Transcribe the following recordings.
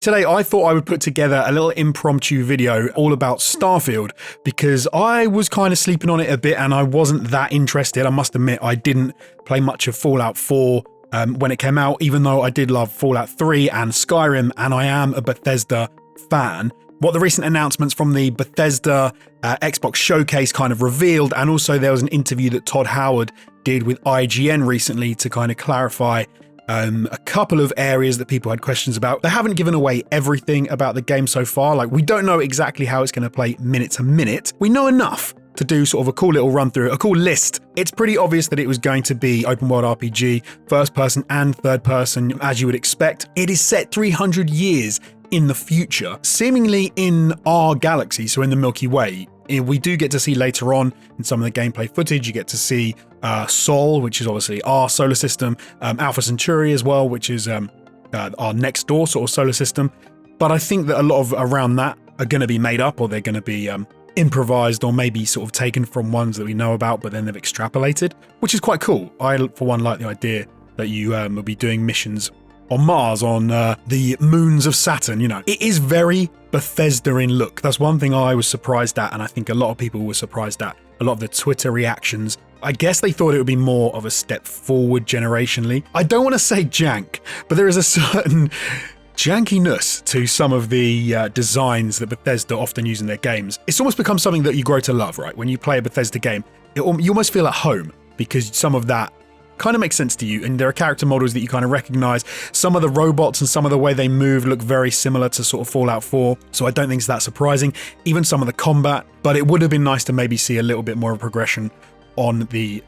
Today, I thought I would put together a little impromptu video all about Starfield because I was kind of sleeping on it a bit and I wasn't that interested. I must admit, I didn't play much of Fallout 4 when it came out, even though I did love Fallout 3 and Skyrim, and I am a Bethesda fan. What the recent announcements from the Bethesda Xbox showcase kind of revealed, and also there was an interview that Todd Howard did with IGN recently to kind of clarify a couple of areas that people had questions about. They haven't given away everything about the game so far. Like, we don't know exactly how it's going to play minute to minute. We know enough to do sort of a cool little run through, a cool list. It's pretty obvious that it was going to be open world RPG, first person and third person, as you would expect. It is set 300 years in the future, seemingly in our galaxy, so in the Milky Way. We do get to see later on in some of the gameplay footage, you get to see Sol, which is obviously our solar system, Alpha Centauri as well, which is our next door sort of solar system. But I think that a lot of around that are going to be made up, or they're going to be improvised, or maybe sort of taken from ones that we know about, but then they've extrapolated, which is quite cool. I, for one, like the idea that you will be doing missions on Mars, on the moons of Saturn. You know, it is very Bethesda in look. That's one thing I was surprised at, and I think a lot of people were surprised at. A lot of the Twitter reactions, I guess they thought it would be more of a step forward generationally. I don't want to say jank, but there is a certain jankiness to some of the designs that Bethesda often use in their games. It's almost become something that you grow to love, right? When you play a Bethesda game, you almost feel at home because some of that kind of makes sense to you, and there are character models that you kind of recognize. Some of the robots and some of the way they move look very similar to sort of Fallout 4, so I don't think it's that surprising. Even some of the combat, but it would have been nice to maybe see a little bit more of progression on the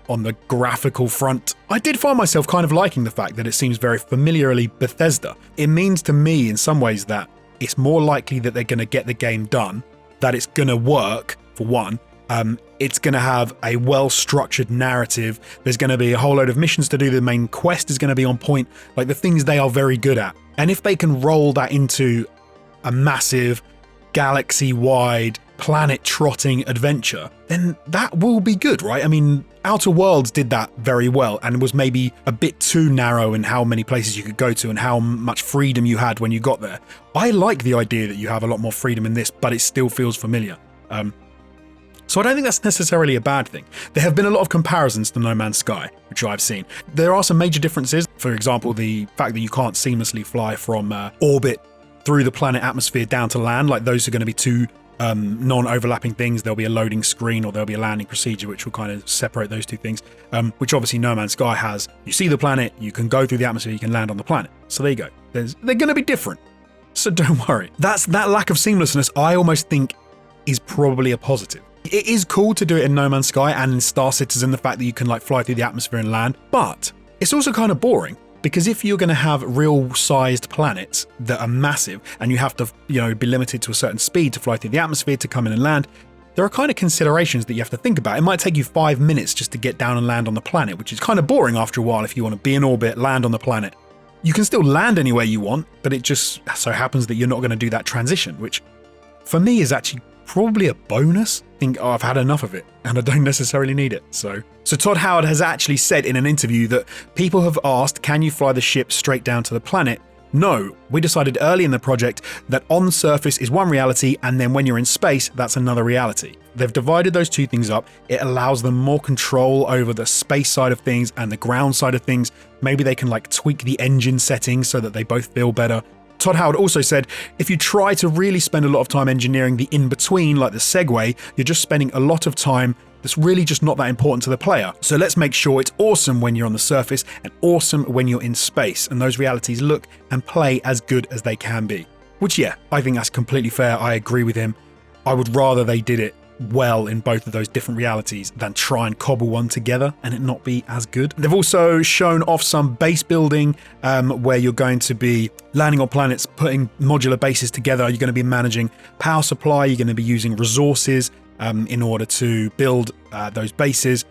graphical front. I did find myself kind of liking the fact that it seems very familiarly Bethesda. It means to me in some ways that it's more likely that they're going to get the game done, that it's going to work, for one. It's going to have a well-structured narrative. There's going to be a whole load of missions to do. The main quest is going to be on point, like the things they are very good at. And if they can roll that into a massive, galaxy-wide, planet-trotting adventure, then that will be good, right? I mean, Outer Worlds did that very well and was maybe a bit too narrow in how many places you could go to and how much freedom you had when you got there. I like the idea that you have a lot more freedom in this, but it still feels familiar. So I don't think that's necessarily a bad thing. There have been a lot of comparisons to No Man's Sky, which I've seen. There are some major differences. For example, the fact that you can't seamlessly fly from orbit through the planet atmosphere down to land. Like, those are going to be two non-overlapping things. There'll be a loading screen or there'll be a landing procedure which will kind of separate those two things, which obviously No Man's Sky has. You see the planet, you can go through the atmosphere, you can land on the planet. So there you go. They're going to be different. So don't worry. That lack of seamlessness, I almost think, is probably a positive. It is cool to do it in No Man's Sky and in Star Citizen, the fact that you can like fly through the atmosphere and land, but it's also kind of boring because if you're going to have real sized planets that are massive and you have to, be limited to a certain speed to fly through the atmosphere to come in and land, there are kind of considerations that you have to think about. It might take you 5 minutes just to get down and land on the planet, which is kind of boring after a while if you want to be in orbit, land on the planet. You can still land anywhere you want, but it just so happens that you're not going to do that transition, which for me is actually probably a bonus. I think, I've had enough of it and I don't necessarily need it. So Todd Howard has actually said in an interview that people have asked, can you fly the ship straight down to the planet? No, we decided early in the project that on surface is one reality, and then when you're in space, that's another reality. They've divided those two things up. It allows them more control over the space side of things and the ground side of things. Maybe they can like tweak the engine settings so that they both feel better. Todd Howard also said, if you try to really spend a lot of time engineering the in-between, like the segue, you're just spending a lot of time that's really just not that important to the player. So let's make sure it's awesome when you're on the surface and awesome when you're in space, and those realities look and play as good as they can be. Which, yeah, I think that's completely fair. I agree with him. I would rather they did it well in both of those different realities than try and cobble one together and it not be as good. They've also shown off some base building where you're going to be landing on planets, putting modular bases together. You're going to be managing power supply. You're going to be using resources in order to build those bases.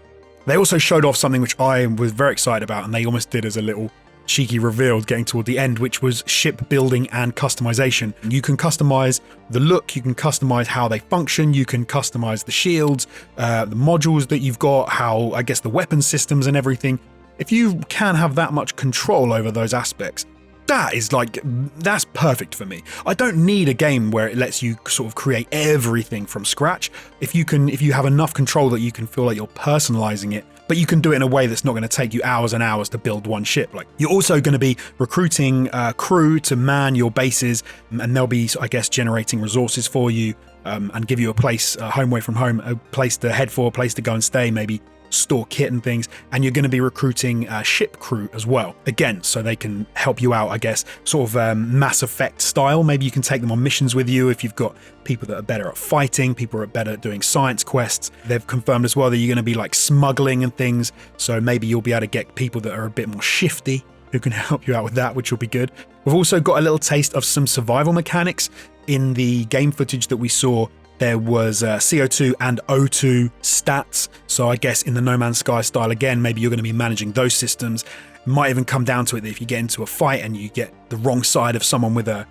They also showed off something which I was very excited about, and they almost did as a little cheeky reveal getting toward the end, which was ship building and customization. You can customize the look, you can customize how they function, you can customize the shields, the modules that you've got, how, I guess, the weapon systems and everything. If you can have that much control over those aspects, that is like, that's perfect for me. I don't need a game where it lets you sort of create everything from scratch. If you have enough control that you can feel like you're personalizing it, but you can do it in a way that's not going to take you hours and hours to build one ship. Like, you're also going to be recruiting crew to man your bases, and they'll be, I guess, generating resources for you and give you a place, home away from home, a place to head for, a place to go and stay, maybe store kit and things. And you're going to be recruiting ship crew as well, again, so they can help you out, I guess, sort of Mass Effect style. Maybe you can take them on missions with you if you've got people that are better at fighting, people who are better at doing science quests. They've confirmed as well that you're going to be like smuggling and things, so maybe you'll be able to get people that are a bit more shifty who can help you out with that, which will be good. We've also got a little taste of some survival mechanics in the game footage that we saw. There was CO2 and O2 stats. So I guess in the No Man's Sky style, again, maybe you're going to be managing those systems. It might even come down to it that if you get into a fight and you get the wrong side of someone with a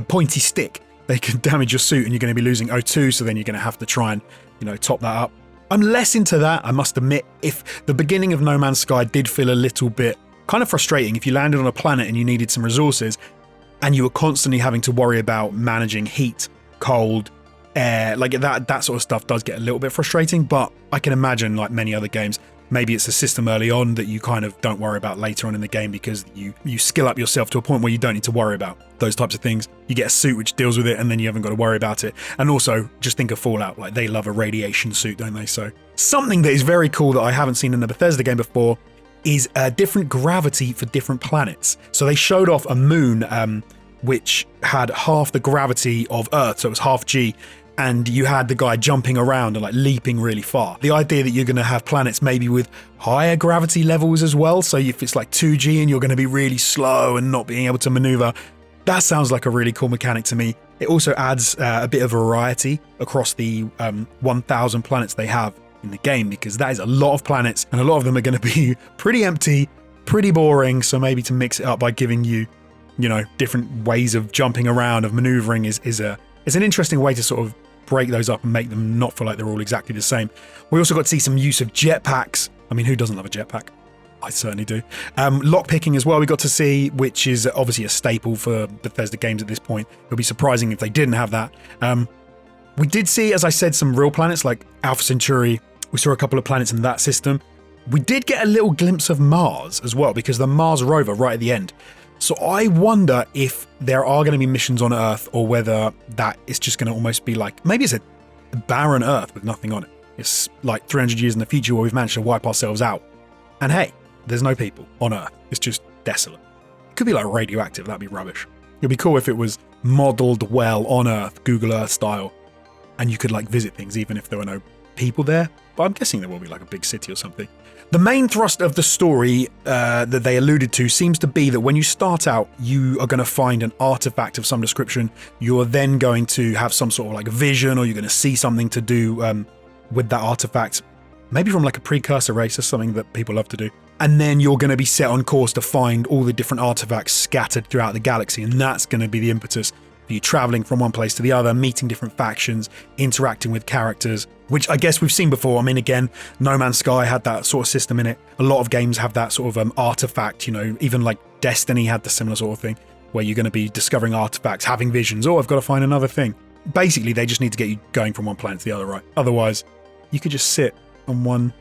pointy stick, they can damage your suit and you're going to be losing O2. So then you're going to have to try and, top that up. I'm less into that, I must admit. If the beginning of No Man's Sky did feel a little bit kind of frustrating, if you landed on a planet and you needed some resources and you were constantly having to worry about managing heat, cold, air, like that sort of stuff does get a little bit frustrating. But I can imagine, like many other games, maybe it's a system early on that you kind of don't worry about later on in the game because you skill up yourself to a point where you don't need to worry about those types of things. You get a suit which deals with it and then you haven't got to worry about it. And also, just think of Fallout, like they love a radiation suit, don't they? So something that is very cool that I haven't seen in a Bethesda game before is a different gravity for different planets. So they showed off a moon which had half the gravity of Earth, so it was half G, and you had the guy jumping around and like leaping really far. The idea that you're going to have planets maybe with higher gravity levels as well, so if it's like 2G and you're going to be really slow and not being able to maneuver, that sounds like a really cool mechanic to me. It also adds a bit of variety across the 1,000 planets they have in the game, because that is a lot of planets and a lot of them are going to be pretty empty, pretty boring. So maybe to mix it up by giving you, different ways of jumping around, of maneuvering is an interesting way to sort of break those up and make them not feel like they're all exactly the same. We also got to see some use of jetpacks. I mean, who doesn't love a jetpack? I certainly do. Lockpicking as well we got to see, which is obviously a staple for Bethesda games at this point. It would be surprising if they didn't have that. We did see, as I said, some real planets like Alpha Centauri. We saw a couple of planets in that system. We did get a little glimpse of Mars as well, because the Mars rover right at the end. So I wonder if there are going to be missions on Earth, or whether that is just going to almost be like, maybe it's a barren Earth with nothing on it. It's like 300 years in the future where we've managed to wipe ourselves out. And hey, there's no people on Earth. It's just desolate. It could be like radioactive. That'd be rubbish. It'd be cool if it was modeled well on Earth, Google Earth style, and you could like visit things even if there were no people there. But I'm guessing there will be like a big city or something. The main thrust of the story that they alluded to seems to be that when you start out, you are going to find an artifact of some description. You're then going to have some sort of like vision, or you're going to see something to do with that artifact, maybe from like a precursor race or something that people love to do. And then you're going to be set on course to find all the different artifacts scattered throughout the galaxy. And that's going to be the impetus for you traveling from one place to the other, meeting different factions, interacting with characters, which I guess we've seen before. I mean, again, No Man's Sky had that sort of system in it. A lot of games have that sort of artifact, even like Destiny had the similar sort of thing, where you're going to be discovering artifacts, having visions. Oh, I've got to find another thing. Basically, they just need to get you going from one planet to the other, right? Otherwise, you could just sit on one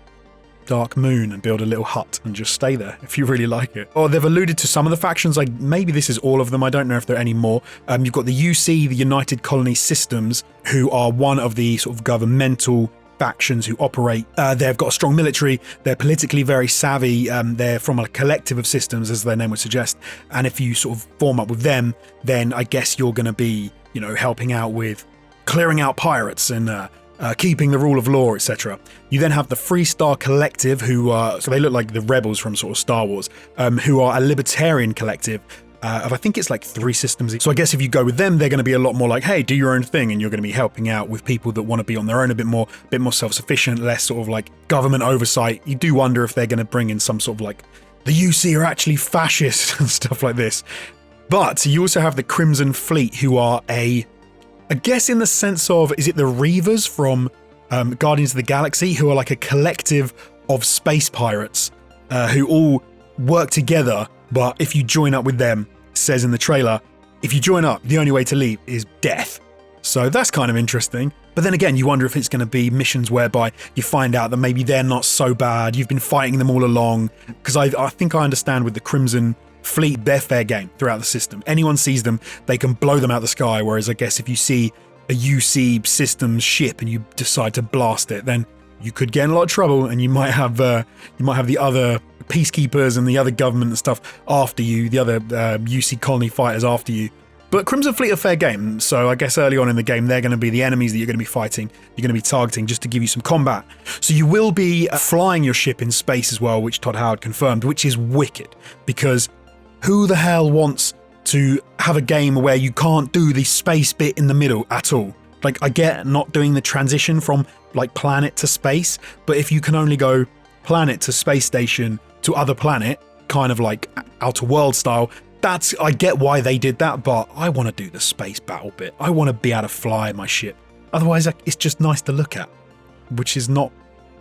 dark moon and build a little hut and just stay there if you really like it. Or they've alluded to some of the factions, like maybe this is all of them, I don't know if there are any more. You've got the UC, the United Colony Systems, who are one of the sort of governmental factions who operate. They've got a strong military, they're politically very savvy, they're from a collective of systems, as their name would suggest, and if you sort of form up with them, then I guess you're going to be, helping out with clearing out pirates and keeping the rule of law, etc. You then have the Freestyle Collective, who are, so they look like the rebels from sort of Star Wars, who are a libertarian collective of I think it's like 3 systems. So I guess if you go with them, they're going to be a lot more like, hey, do your own thing, and you're going to be helping out with people that want to be on their own, a bit more self-sufficient, less sort of like government oversight. You do wonder if they're going to bring in some sort of like, the UC are actually fascist and stuff like this. But you also have the Crimson Fleet, who are I guess in the sense of, is it the Reavers from Guardians of the Galaxy, who are like a collective of space pirates who all work together, but if you join up with them, says in the trailer, if you join up, the only way to leave is death. So that's kind of interesting. But then again, you wonder if it's going to be missions whereby you find out that maybe they're not so bad, you've been fighting them all along. Because I think I understand with the Crimson Fleet, they're fair game throughout the system. Anyone sees them, they can blow them out of the sky, whereas I guess if you see a UC Systems ship and you decide to blast it, then you could get in a lot of trouble, and you might have the other peacekeepers and the other government and stuff after you, the other UC colony fighters after you. But Crimson Fleet are fair game, so I guess early on in the game they're going to be the enemies that you're going to be fighting, you're going to be targeting just to give you some combat. So you will be flying your ship in space as well, which Todd Howard confirmed, which is wicked, because who the hell wants to have a game where you can't do the space bit in the middle at all? Like, I get not doing the transition from like planet to space, but if you can only go planet to space station to other planet, kind of like Outer World style, I get why they did that, but I want to do the space battle bit. I want to be able to fly my ship. Otherwise, it's just nice to look at, which is not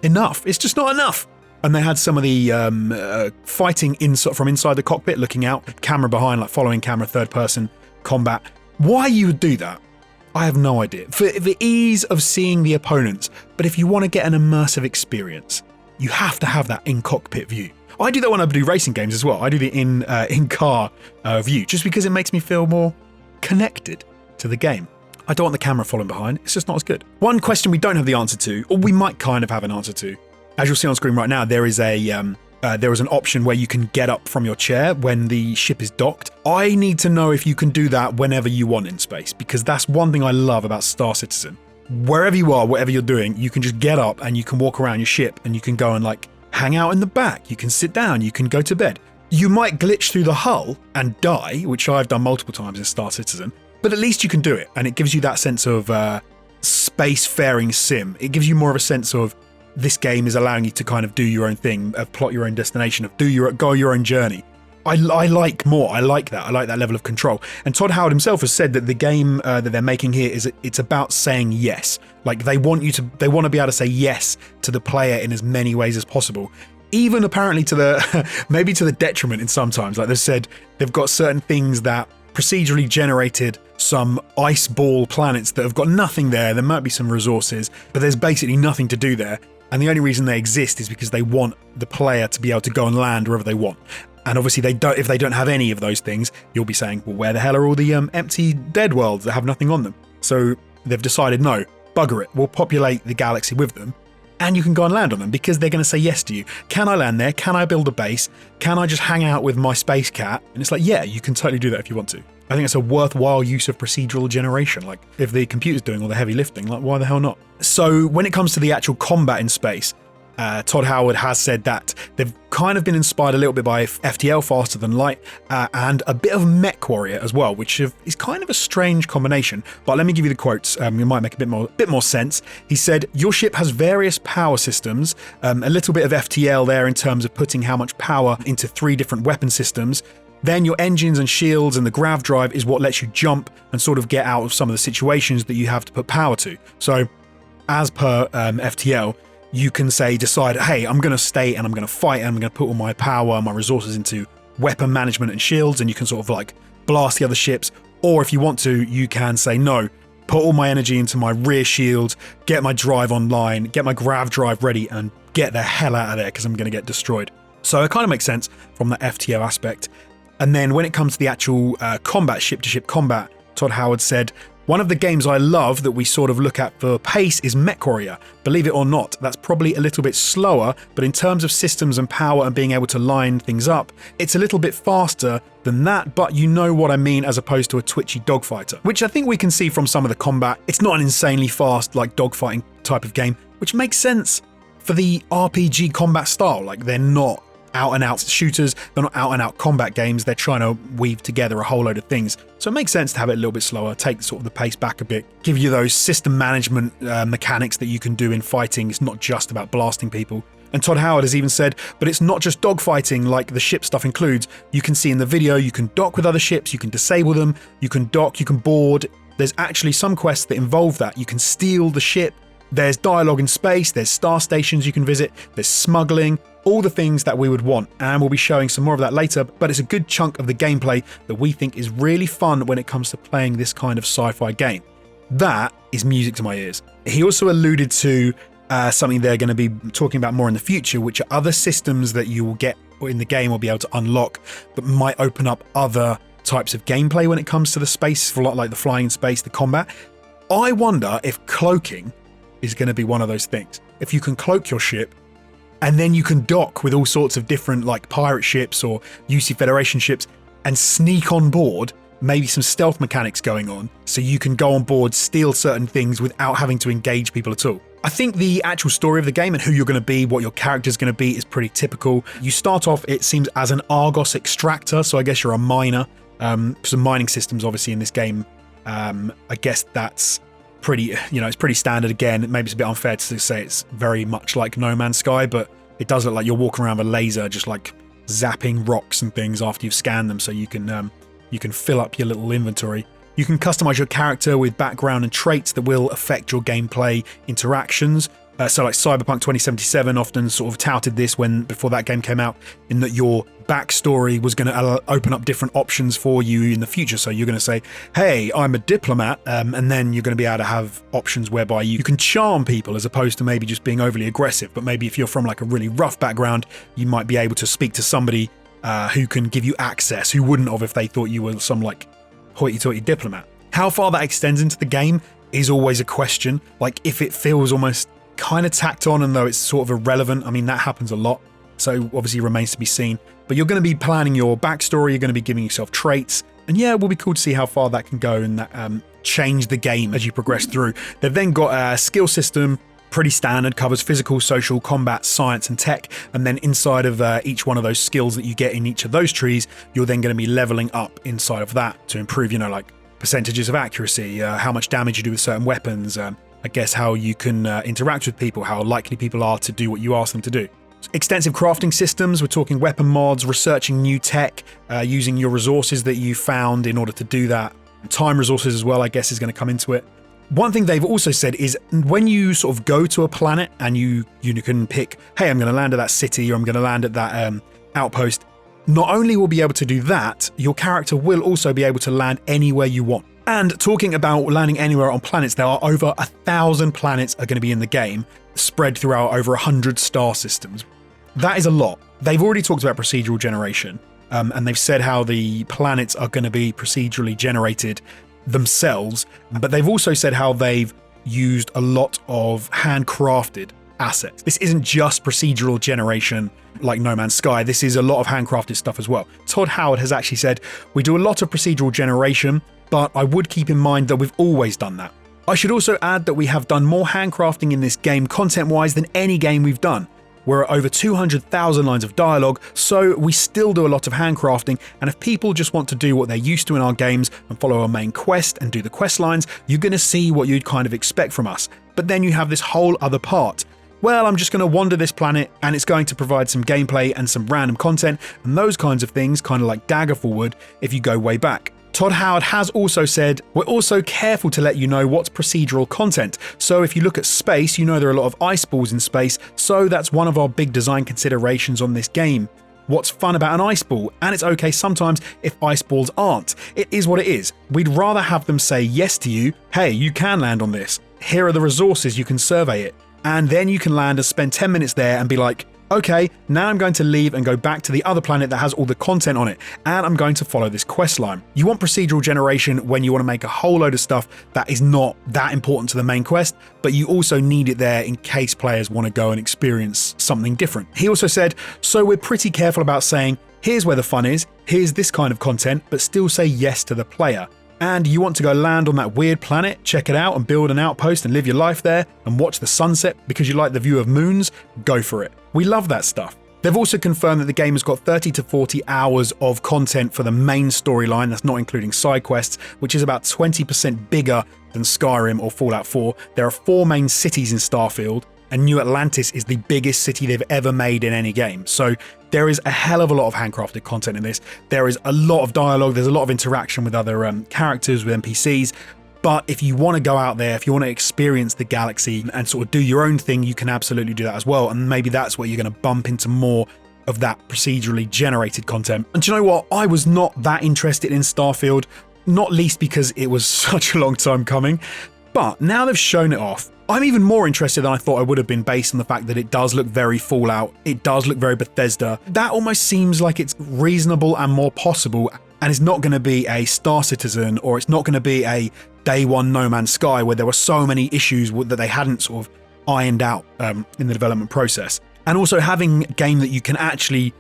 enough. It's just not enough. And they had some of the fighting from inside the cockpit, looking out, camera behind, like following camera, third person combat. Why you would do that, I have no idea. For the ease of seeing the opponents, but if you want to get an immersive experience, you have to have that in-cockpit view. I do that when I do racing games as well. I do the in-car view, just because it makes me feel more connected to the game. I don't want the camera following behind. It's just not as good. One question we don't have the answer to, or we might kind of have an answer to. As you'll see on screen right now, there is an option where you can get up from your chair when the ship is docked. I need to know if you can do that whenever you want in space, because that's one thing I love about Star Citizen. Wherever you are, whatever you're doing, you can just get up and you can walk around your ship and you can go and like hang out in the back. You can sit down, you can go to bed. You might glitch through the hull and die, which I've done multiple times in Star Citizen, but at least you can do it. And it gives you that sense of spacefaring sim. It gives you more of a sense of this game is allowing you to kind of do your own thing, plot your own destination, go your own journey. I like more. I like that. I like that level of control. And Todd Howard himself has said that the game that they're making here it's about saying yes. Like they want to be able to say yes to the player in as many ways as possible. Even apparently to the maybe to the detriment in sometimes. Like they've said they've got certain things that procedurally generated some ice ball planets that have got nothing there. There might be some resources, but there's basically nothing to do there. And the only reason they exist is because they want the player to be able to go and land wherever they want. And obviously if they don't have any of those things, you'll be saying, well, where the hell are all the empty dead worlds that have nothing on them? So they've decided, no, bugger it. We'll populate the galaxy with them and you can go and land on them because they're going to say yes to you. Can I land there? Can I build a base? Can I just hang out with my space cat? And it's like, yeah, you can totally do that if you want to. I think it's a worthwhile use of procedural generation. Like if the computer's doing all the heavy lifting, like why the hell not? So when it comes to the actual combat in space, Todd Howard has said that they've kind of been inspired a little bit by FTL, Faster Than Light, and a bit of MechWarrior as well, which is kind of a strange combination. But let me give you the quotes. It might make a bit more sense. He said, "Your ship has various power systems, a little bit of FTL there in terms of putting how much power into 3 different weapon systems. Then your engines and shields and the grav drive is what lets you jump and sort of get out of some of the situations that you have to put power to. So as per FTL, you can decide, hey, I'm going to stay and I'm going to fight and I'm going to put all my power, my resources into weapon management and shields, and you can sort of like blast the other ships. Or if you want to, you can say, no, put all my energy into my rear shield, get my drive online, get my grav drive ready and get the hell out of there because I'm going to get destroyed. So it kind of makes sense from the FTL aspect. And then when it comes to the actual combat, ship-to-ship combat, Todd Howard said, one of the games I love that we sort of look at for pace is MechWarrior. Believe it or not, that's probably a little bit slower, but in terms of systems and power and being able to line things up, it's a little bit faster than that, but you know what I mean, as opposed to a twitchy dogfighter, which I think we can see from some of the combat. It's not an insanely fast, like dogfighting type of game, which makes sense for the RPG combat style. Like they're not out-and-out shooters, they're not out-and-out combat games, they're trying to weave together a whole load of things. So it makes sense to have it a little bit slower, take sort of the pace back a bit, give you those system management mechanics that you can do in fighting. It's not just about blasting people. And Todd Howard has even said, but it's not just dogfighting like the ship stuff includes. You can see in the video, you can dock with other ships, you can disable them, you can dock, you can board. There's actually some quests that involve that. You can steal the ship, There's dialogue in space, there's star stations you can visit, there's smuggling, all the things that we would want, and we'll be showing some more of that later, but it's a good chunk of the gameplay that we think is really fun when it comes to playing this kind of sci-fi game. That is music to my ears. He also alluded to something they're going to be talking about more in the future, which are other systems that you will get in the game or be able to unlock that might open up other types of gameplay when it comes to the space, for like the flying in space, the combat. I wonder if cloaking is going to be one of those things. If you can cloak your ship, and then you can dock with all sorts of different like pirate ships or UC Federation ships and sneak on board, maybe some stealth mechanics going on, so you can go on board, steal certain things without having to engage people at all. I think the actual story of the game and who you're going to be, what your character's going to be, is pretty typical. You start off, it seems, as an Argos extractor, so I guess you're a miner. Some mining systems obviously in this game. I guess that's pretty, it's pretty standard. Again, maybe it's a bit unfair to say it's very much like No Man's Sky, but it does look like you're walking around with a laser just like zapping rocks and things after you've scanned them, so you can fill up your little inventory. You can customize your character with background and traits that will affect your gameplay interactions. So like Cyberpunk 2077 often sort of touted this before that game came out, in that your backstory was going to open up different options for you in the future. So you're going to say, hey, I'm a diplomat, and then you're going to be able to have options whereby you can charm people as opposed to maybe just being overly aggressive. But maybe if you're from like a really rough background, you might be able to speak to somebody who can give you access, who wouldn't have if they thought you were some like hoity-toity diplomat. How far that extends into the game is always a question. Like if it feels almost kind of tacked on and though it's sort of irrelevant, I mean, that happens a lot. So obviously remains to be seen. But you're going to be planning your backstory, you're going to be giving yourself traits. And yeah, it will be cool to see how far that can go and that change the game as you progress through. They've then got a skill system, pretty standard, covers physical, social, combat, science, and tech. And then inside of each one of those skills that you get in each of those trees, you're then going to be leveling up inside of that to improve, like percentages of accuracy, how much damage you do with certain weapons, I guess how you can interact with people, how likely people are to do what you ask them to do. Extensive crafting systems, we're talking weapon mods, researching new tech, using your resources that you found in order to do that. Time resources as well, I guess, is going to come into it. One thing they've also said is when you sort of go to a planet and you can pick, hey, I'm going to land at that city or I'm going to land at that outpost, not only will be able to do that, your character will also be able to land anywhere you want. And talking about landing anywhere on planets, there are over 1,000 planets are going to be in the game, spread throughout over 100 star systems. That is a lot. They've already talked about procedural generation, and they've said how the planets are going to be procedurally generated themselves, but they've also said how they've used a lot of handcrafted assets. This isn't just procedural generation like No Man's Sky, this is a lot of handcrafted stuff as well. Todd Howard has actually said, we do a lot of procedural generation, but I would keep in mind that we've always done that. I should also add that we have done more handcrafting in this game content-wise than any game we've done. We're at over 200,000 lines of dialogue, so we still do a lot of handcrafting, and if people just want to do what they're used to in our games and follow our main quest and do the quest lines, you're going to see what you'd kind of expect from us. But then you have this whole other part. Well, I'm just going to wander this planet and it's going to provide some gameplay and some random content and those kinds of things, kind of like Daggerfall would if you go way back. Todd Howard has also said, we're also careful to let you know what's procedural content. So if you look at space, you know there are a lot of ice balls in space, so that's one of our big design considerations on this game. What's fun about an ice ball? And it's okay sometimes if ice balls aren't. It is what it is. We'd rather have them say yes to you, hey, you can land on this. Here are the resources, you can survey it. And then you can land and spend 10 minutes there and be like, okay, now I'm going to leave and go back to the other planet that has all the content on it, and I'm going to follow this quest line. You want procedural generation when you want to make a whole load of stuff that is not that important to the main quest, but you also need it there in case players want to go and experience something different. He also said, so we're pretty careful about saying, here's where the fun is, here's this kind of content, but still say yes to the player. And you want to go land on that weird planet, check it out and build an outpost and live your life there and watch the sunset because you like the view of moons, go for it. We love that stuff. They've also confirmed that the game has got 30 to 40 hours of content for the main storyline, that's not including side quests, which is about 20% bigger than Skyrim or Fallout 4. There are 4 main cities in Starfield, and New Atlantis is the biggest city they've ever made in any game. So there is a hell of a lot of handcrafted content in this. There is a lot of dialogue, there's a lot of interaction with other characters, with NPCs, But if you want to go out there, if you want to experience the galaxy and sort of do your own thing, you can absolutely do that as well. And maybe that's where you're going to bump into more of that procedurally generated content. And do you know what? I was not that interested in Starfield, not least because it was such a long time coming. But now they've shown it off, I'm even more interested than I thought I would have been based on the fact that it does look very Fallout, it does look very Bethesda. That almost seems like it's reasonable and more possible, and it's not going to be a Star Citizen, or it's not going to be a Day One No Man's Sky where there were so many issues that they hadn't sort of ironed out in the development process. And also having a game that you can actually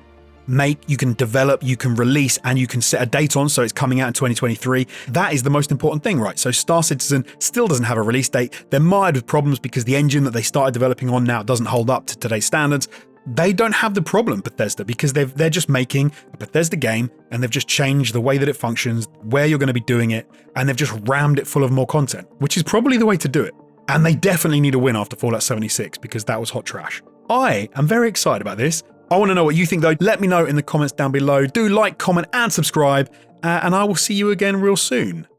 make, you can develop, you can release, and you can set a date on, so it's coming out in 2023. That is the most important thing, right? So Star Citizen still doesn't have a release date. They're mired with problems because the engine that they started developing on now doesn't hold up to today's standards. They don't have the problem, Bethesda, because they're just making a Bethesda game, and they've just changed the way that it functions, where you're going to be doing it, and they've just rammed it full of more content, which is probably the way to do it. And they definitely need a win after Fallout 76, because that was hot trash. I am very excited about this. I want to know what you think though. Let me know in the comments down below. Do like, comment, and subscribe, and I will see you again real soon.